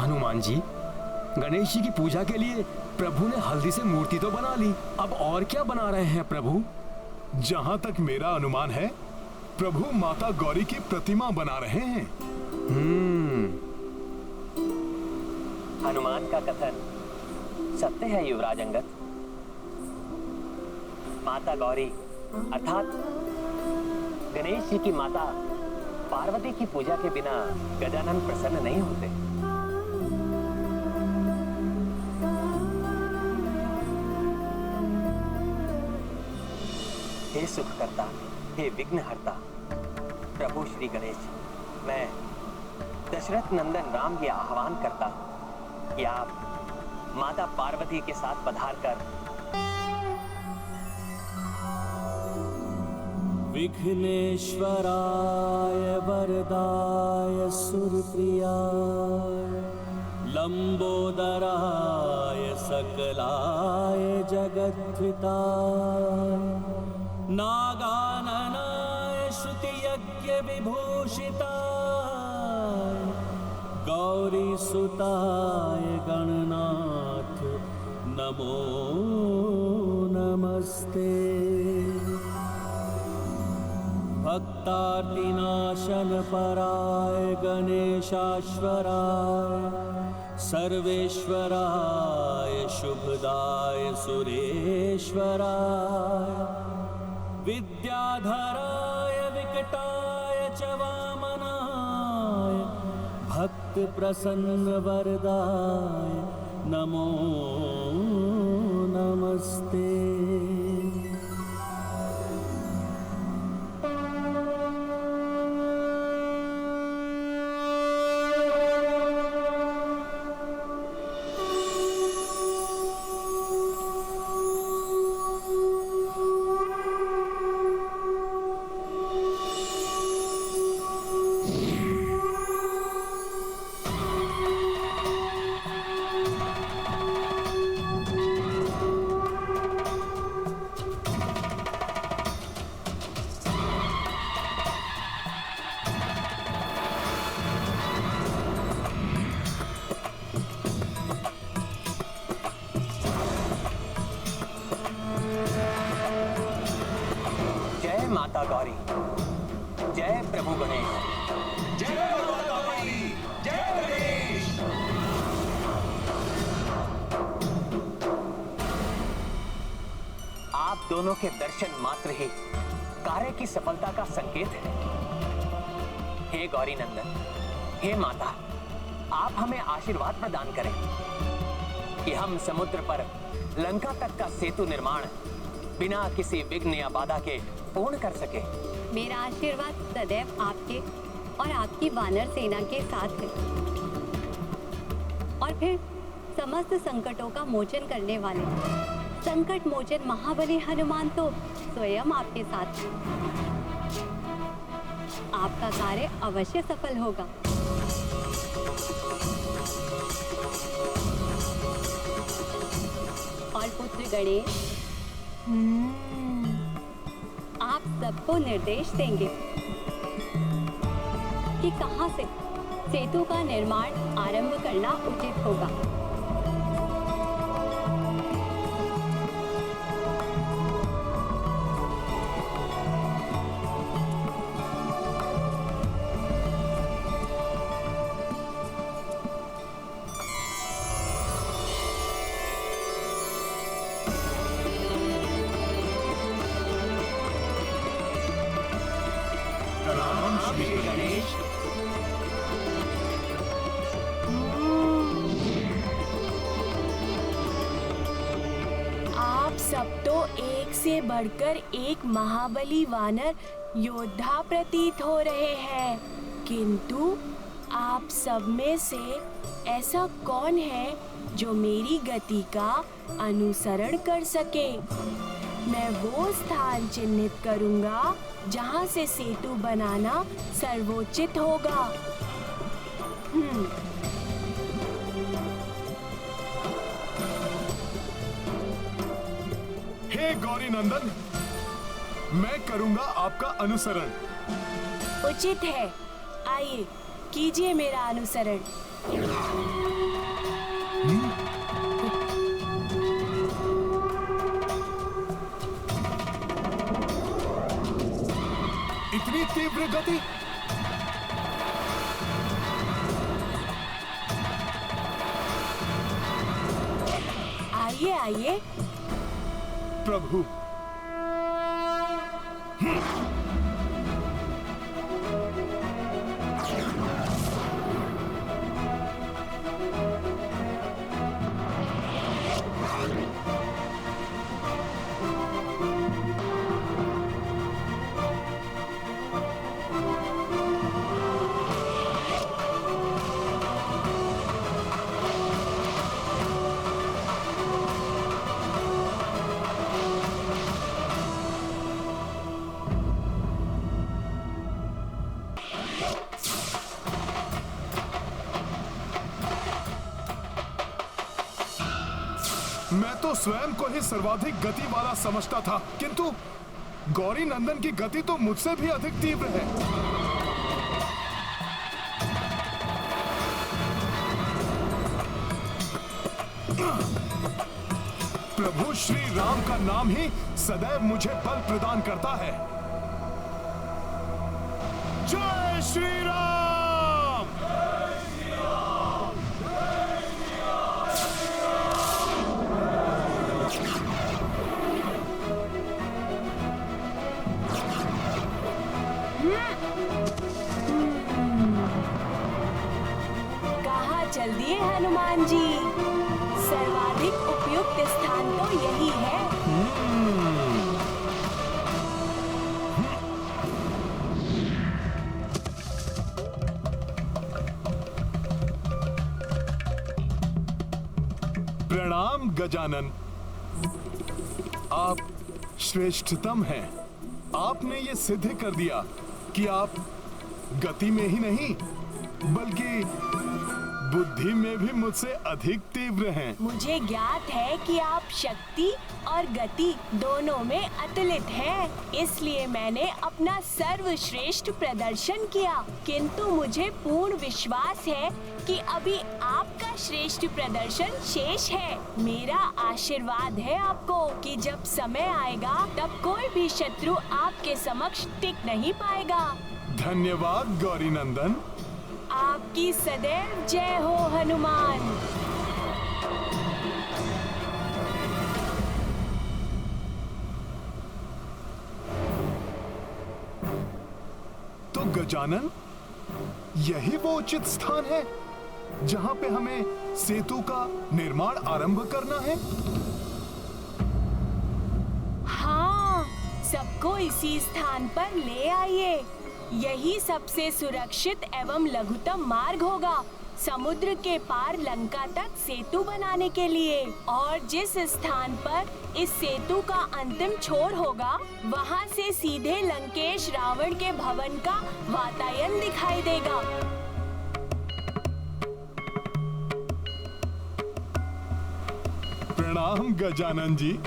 हनुमान जी, गणेश जी की पूजा के लिए प्रभु ने हल्दी से मूर्ति तो बना ली, अब और क्या बना रहे हैं प्रभु? जहाँ तक मेरा अनुमान है, प्रभु माता गौरी की प्रतिमा बना रहे हैं। हनुमान का कथन सत्य है युवराज अंगद। माता गौरी अर्थात गणेश जी की माता पार्वती की पूजा के बिना गजानन प्रसन्न नहीं होते। हे सुखकर्ता, हे विघ्नहर्ता प्रभु श्री गणेश, मैं दशरथ नंदन राम ये आह्वान करता हूं कि आप माता पार्वती के साथ पधार कर विघ्नेश्वराय वरदाय सुरप्रियाय लंबोदराय सकलाय जगद्धिताय नागाननाय श्रुतियज्ञ विभूषिताय गौरीसुताय गणनाथ नमो नमस्ते। भक्तार्तिनाशन पराय गणेशाश्वराय सर्वेश्वराय शुभदाय सुरेश्वराय विद्याधराय विकटाय च वामनाय भक्त प्रसन्न वरदाय नमो नमस्ते। माता गौरी, जय प्रभु गणेश। जय माता गौरी, जय गणेश। आप दोनों के दर्शन मात्र ही कार्य की सफलता का संकेत है। हे गौरी नंदन, हे माता, आप हमें आशीर्वाद प्रदान करें कि हम समुद्र पर लंका तक का सेतु निर्माण बिना किसी विघ्न या बाधा के पूर्ण कर सके। मेरा आशीर्वाद सदैव आपके और आपकी वानर सेना के साथ है। और फिर समस्त संकटों का मोचन करने वाले संकट मोचन महाबली हनुमान तो स्वयं आपके साथ है। आपका कार्य अवश्य सफल होगा। और पुत्र गणेश, आप सबको निर्देश देंगे कि कहां से सेतु का निर्माण आरंभ करना उचित होगा। सब तो एक से बढ़कर एक महाबली वानर योद्धा प्रतीत हो रहे हैं, किंतु आप सब में से ऐसा कौन है जो मेरी गति का अनुसरण कर सके? मैं वो स्थान चिन्हित करूंगा जहां से सेतु बनाना सर्वोचित होगा। हे गौरी नंदन, मैं करूंगा आपका अनुसरण। उचित है, आइए कीजिए मेरा अनुसरण। इतनी तीव्र गति? आइए आइए। प्रभु, मैं तो स्वयं को ही सर्वाधिक गति वाला समझता था, किंतु गौरी नंदन की गति तो मुझसे भी अधिक तीव्र है। प्रभु श्री राम का नाम ही सदैव मुझे बल प्रदान करता है। जय श्री राम। कहाँ चल दिए हनुमान जी? सर्वाधिक उपयुक्त स्थान तो यही है। प्रणाम गजानन, आप श्रेष्ठतम हैं। आपने ये सिद्ध कर दिया कि आप गति में ही नहीं बल्कि बुद्धि में भी मुझसे अधिक तीव्र हैं। मुझे ज्ञात है कि आप शक्ति और गति दोनों में अतुलित हैं, इसलिए मैंने अपना सर्वश्रेष्ठ प्रदर्शन किया। किंतु मुझे पूर्ण विश्वास है कि अभी आपका श्रेष्ठ प्रदर्शन शेष है। मेरा आशीर्वाद है आपको कि जब समय आएगा तब कोई भी शत्रु आपके समक्ष टिक नहीं पाएगा। धन्यवाद गौरी नंदन। आपकी सदैव जय हो हनुमान। तो गजानन, यही वो उचित स्थान है जहां पे हमें सेतु का निर्माण आरंभ करना है? हाँ, सबको इसी स्थान पर ले आइए। यही सबसे सुरक्षित एवं लघुतम मार्ग होगा समुद्र के पार लंका तक सेतु बनाने के लिए। और जिस स्थान पर इस सेतु का अंतिम छोर होगा, वहाँ से सीधे लंकेश रावण के भवन का वातायन दिखाई देगा। प्रणाम गजानन जी।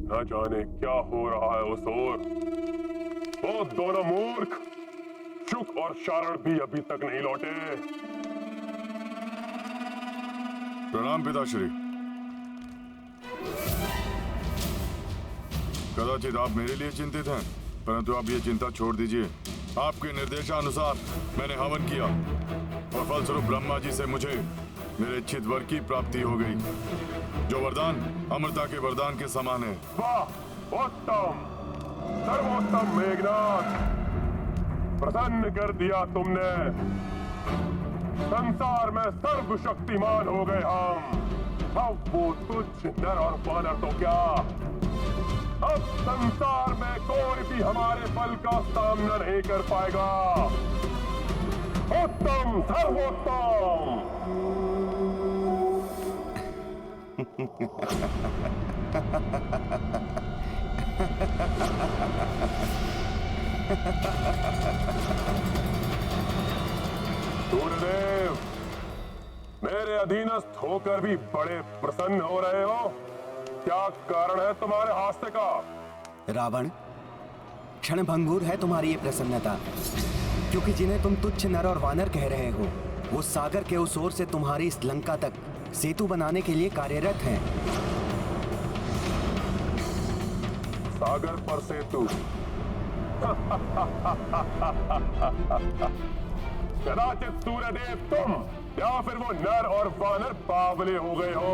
न जाने क्या हो रहा है उस ओर। वो दोनों मूर्ख शुक और शारण भी अभी तक नहीं लौटे। प्रणाम पिताश्री। कदाचित आप मेरे लिए चिंतित हैं, परंतु आप ये चिंता छोड़ दीजिए। आपके निर्देशानुसार मैंने हवन किया और फलस्वरूप ब्रह्मा जी से मुझे मेरे इच्छित वर की प्राप्ति हो गई, जो वरदान अमरता के वरदान के समान है। वाह, उत्तम, सर्वोत्तम मेघनाथ, प्रसन्न कर दिया तुमने। संसार में सर्वशक्तिमान हो गए हम। अब वो तुच्छ नर और वानर तो क्या, अब संसार में कोई भी हमारे बल का सामना नहीं कर पाएगा। उत्तम, सर्वोत्तम। सूर्यदेव, मेरे अधीनस्थ होकर भी बड़े प्रसन्न हो रहे हो। क्या कारण है तुम्हारे हास्य का? रावण, क्षणभंगुर है तुम्हारी ये प्रसन्नता, क्योंकि जिन्हें तुम तुच्छ नर और वानर कह रहे हो, वो सागर के उस ओर से तुम्हारी इस लंका तक सेतु बनाने के लिए कार्यरत हैं। सागर पर सेतु। कदाचित सूर्यदेव तुम या फिर वो नर और वानर बावले हो गए हो।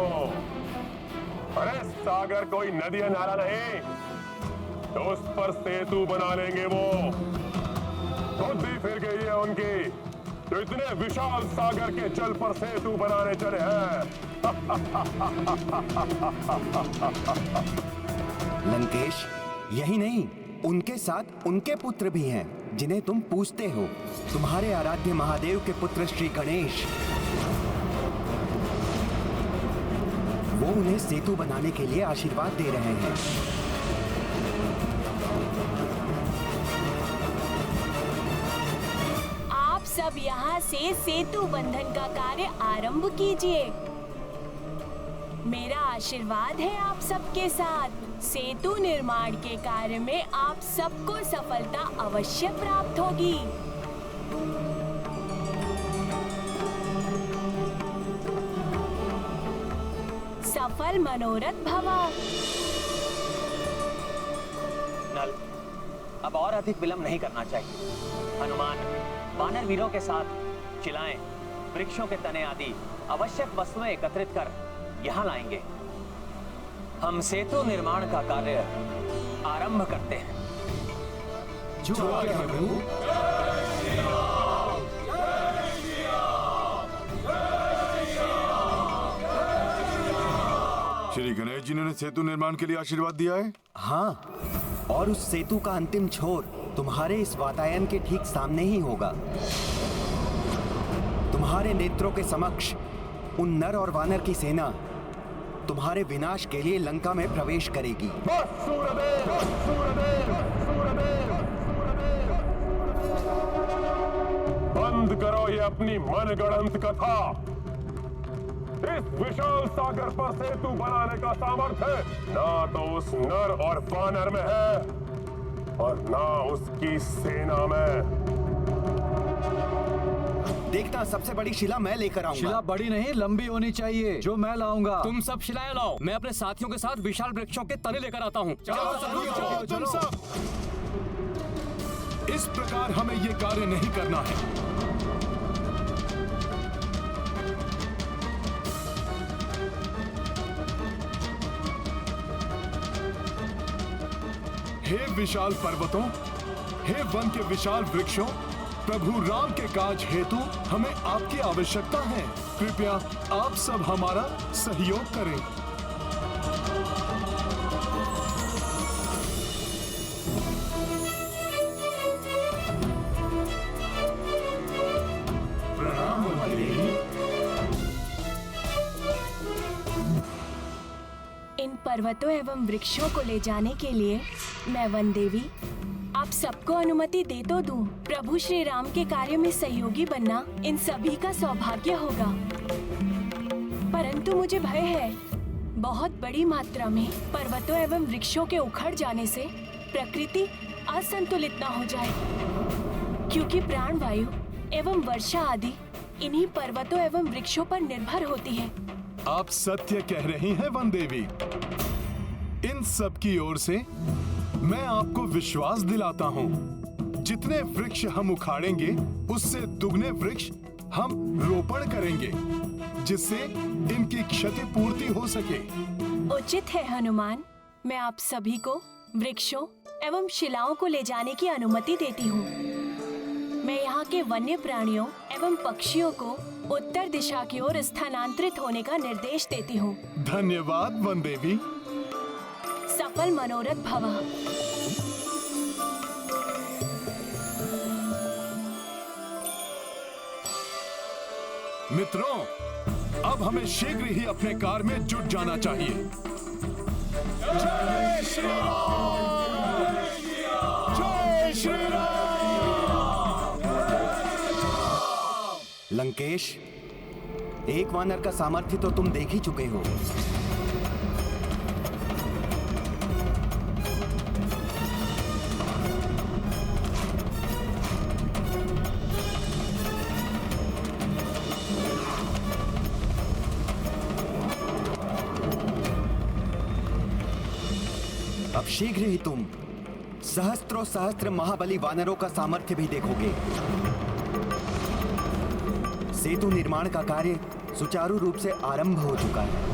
अरे सागर कोई नदी या नाला नहीं, तो उस पर सेतु बना लेंगे वो। बुद्धि फिर गई है उनकी, तो इतने विशाल सागर के जल पर सेतु बनाने चले हैं। लंकेश, यही नहीं, उनके साथ उनके पुत्र भी हैं जिन्हें तुम पूजते हो। तुम्हारे आराध्य महादेव के पुत्र श्री गणेश। वो उन्हें सेतु बनाने के लिए आशीर्वाद दे रहे हैं। आप सब यहाँ से सेतु बंधन का कार्य आरंभ कीजिए। मेरा आशीर्वाद है आप सबके साथ। सेतु निर्माण के कार्य में आप सबको सफलता अवश्य प्राप्त होगी। सफल मनोरथ भवा। नल, अब और अधिक विलंब नहीं करना चाहिए। हनुमान वानर वीरों के साथ शिलाएं, वृक्षों के तने आदि आवश्यक वस्तुएं एकत्रित कर यहाँ लाएंगे। हम सेतु निर्माण का कार्य आरंभ करते हैं। जो आज्ञा प्रभु। श्री गणेश जी ने सेतु निर्माण के लिए आशीर्वाद दिया है। हाँ, और उस सेतु का अंतिम छोर तुम्हारे इस वातायन के ठीक सामने ही होगा। तुम्हारे नेत्रों के समक्ष उन नर और वानर की सेना तुम्हारे विनाश के लिए लंका में प्रवेश करेगी। बंद करो ये अपनी मनगढ़ंत कथा। इस विशाल सागर पर सेतु बनाने का सामर्थ्य ना तो उस नर और वानर में है और ना उसकी सेना में। देखना, सबसे बड़ी शिला मैं लेकर आऊंगा। शिला बड़ी नहीं, लंबी होनी चाहिए, जो मैं लाऊंगा। तुम सब शिलाएं लाओ, मैं अपने साथियों के साथ विशाल वृक्षों के तने लेकर आता हूँ। चलो तुम सब। इस प्रकार हमें ये कार्य नहीं करना है। हे विशाल पर्वतों, हे वन के विशाल वृक्षों, प्रभु राम के काज हेतु हमें आपकी आवश्यकता है। कृपया आप सब हमारा सहयोग करें। प्रणाम मंत्री। इन पर्वतों एवं वृक्षों को ले जाने के लिए मैं वन देवी आप सबको अनुमति दे तो दूं। प्रभु श्री राम के कार्य में सहयोगी बनना इन सभी का सौभाग्य होगा। परंतु मुझे भय है, बहुत बड़ी मात्रा में पर्वतों एवं वृक्षों के उखड़ जाने से प्रकृति असंतुलित न हो जाए, क्योंकि प्राणवायु एवं वर्षा आदि इन्हीं पर्वतों एवं वृक्षों पर निर्भर होती है। आप सत्य कह रही हैं वन देवी। इन सब की ओर से मैं आपको विश्वास दिलाता हूँ, जितने वृक्ष हम उखाड़ेंगे उससे दुगने वृक्ष हम रोपण करेंगे, जिससे इनकी क्षतिपूर्ति हो सके। उचित है हनुमान, मैं आप सभी को वृक्षों एवं शिलाओं को ले जाने की अनुमति देती हूँ। मैं यहाँ के वन्य प्राणियों एवं पक्षियों को उत्तर दिशा की ओर स्थानांतरित होने का निर्देश देती हूँ। धन्यवाद वन देवी। सफल मनोरथ भवा। मित्रों, अब हमें शीघ्र ही अपने कार्य में जुट जाना चाहिए। जय श्री राम! जय श्री राम! लंकेश, एक वानर का सामर्थ्य तो तुम देख ही चुके हो। अब शीघ्र ही तुम सहस्त्रों सहस्त्र महाबली वानरों का सामर्थ्य भी देखोगे। सेतु निर्माण का कार्य सुचारू रूप से आरंभ हो चुका है।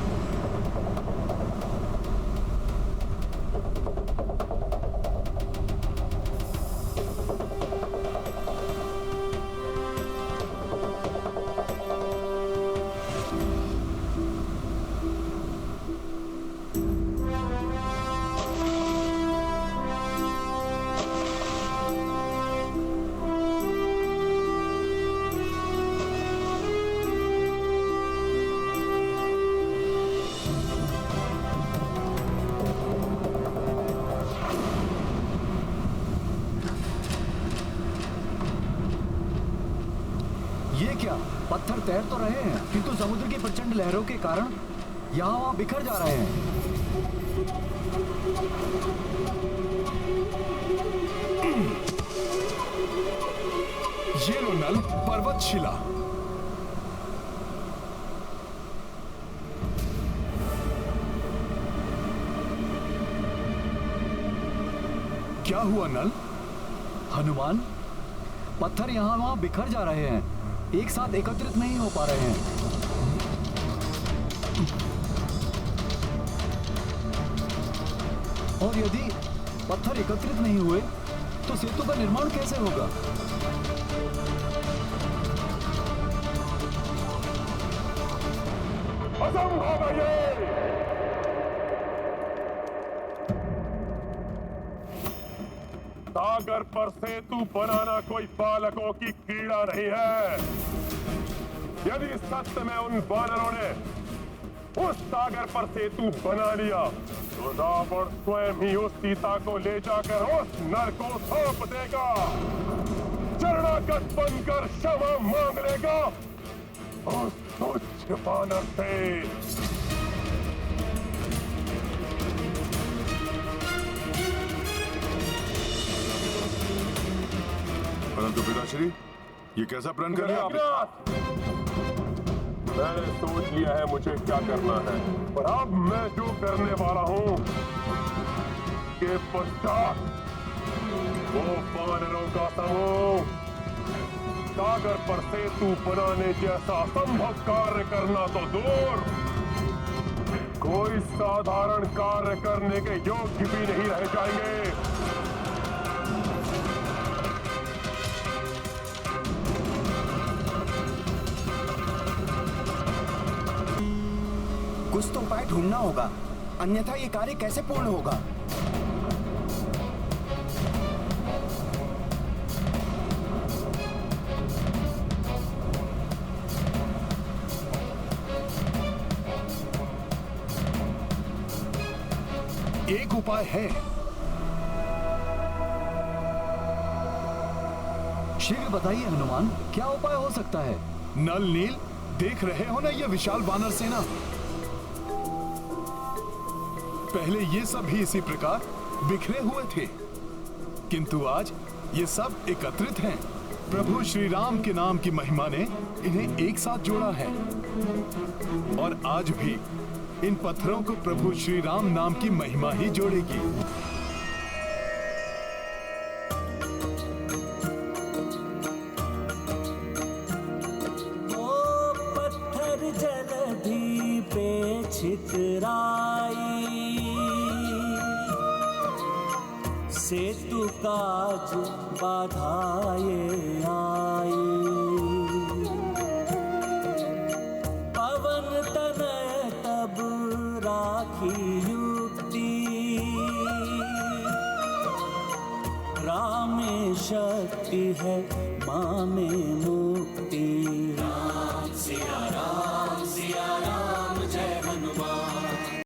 ये क्या, पत्थर तैर तो रहे हैं किंतु समुद्र की प्रचंड लहरों के कारण यहाँ वहाँ बिखर जा रहे हैं। ये लो नल, पर्वत शिला। क्या हुआ नल? हनुमान, पत्थर यहाँ वहाँ बिखर जा रहे हैं, एक साथ एकत्रित नहीं हो पा रहे हैं। और यदि पत्थर एकत्रित नहीं हुए तो सेतु का निर्माण कैसे होगा? असंभव है ये। सागर पर सेतु बनाना कोई बालकों की क्रीड़ा नहीं है। यदि सत्य में उन वानरों ने उस सागर पर सेतु बना लिया तो रावण स्वयं ही उस सीता को ले जाकर उस नर को सौंप देगा, शरणागत बनकर क्षमा मांग लेगा उस तुच्छ वानर से। परंतु पिताश्री, ये कैसा प्रण कर लिया आपने? मैंने सोच लिया है मुझे क्या करना है, और अब मैं जो करने वाला हूं के पश्चात वो वानरों का समूह सागर पर सेतु बनाने जैसा असंभव कार्य करना तो दूर, कोई साधारण कार्य करने के योग्य भी नहीं रह जाएंगे। कुछ तो उपाय ढूंढना होगा, अन्यथा ये कार्य कैसे पूर्ण होगा? एक उपाय है। शीघ्र बताइए हनुमान, क्या उपाय हो सकता है? नल नील, देख रहे हो ना ये विशाल वानर सेना? पहले ये सब भी इसी प्रकार बिखरे हुए थे, किंतु आज ये सब एकत्रित हैं। प्रभु श्री राम के नाम की महिमा ने इन्हें एक साथ जोड़ा है, और आज भी इन पत्थरों को प्रभु श्री राम नाम की महिमा ही जोड़ेगी। ओ पत्थर जलधि पे छितराई, सेतु काज बाधाए आई। पवन तनय तब राखी युक्ति, रामे शक्ति है माँ में मुक्ति।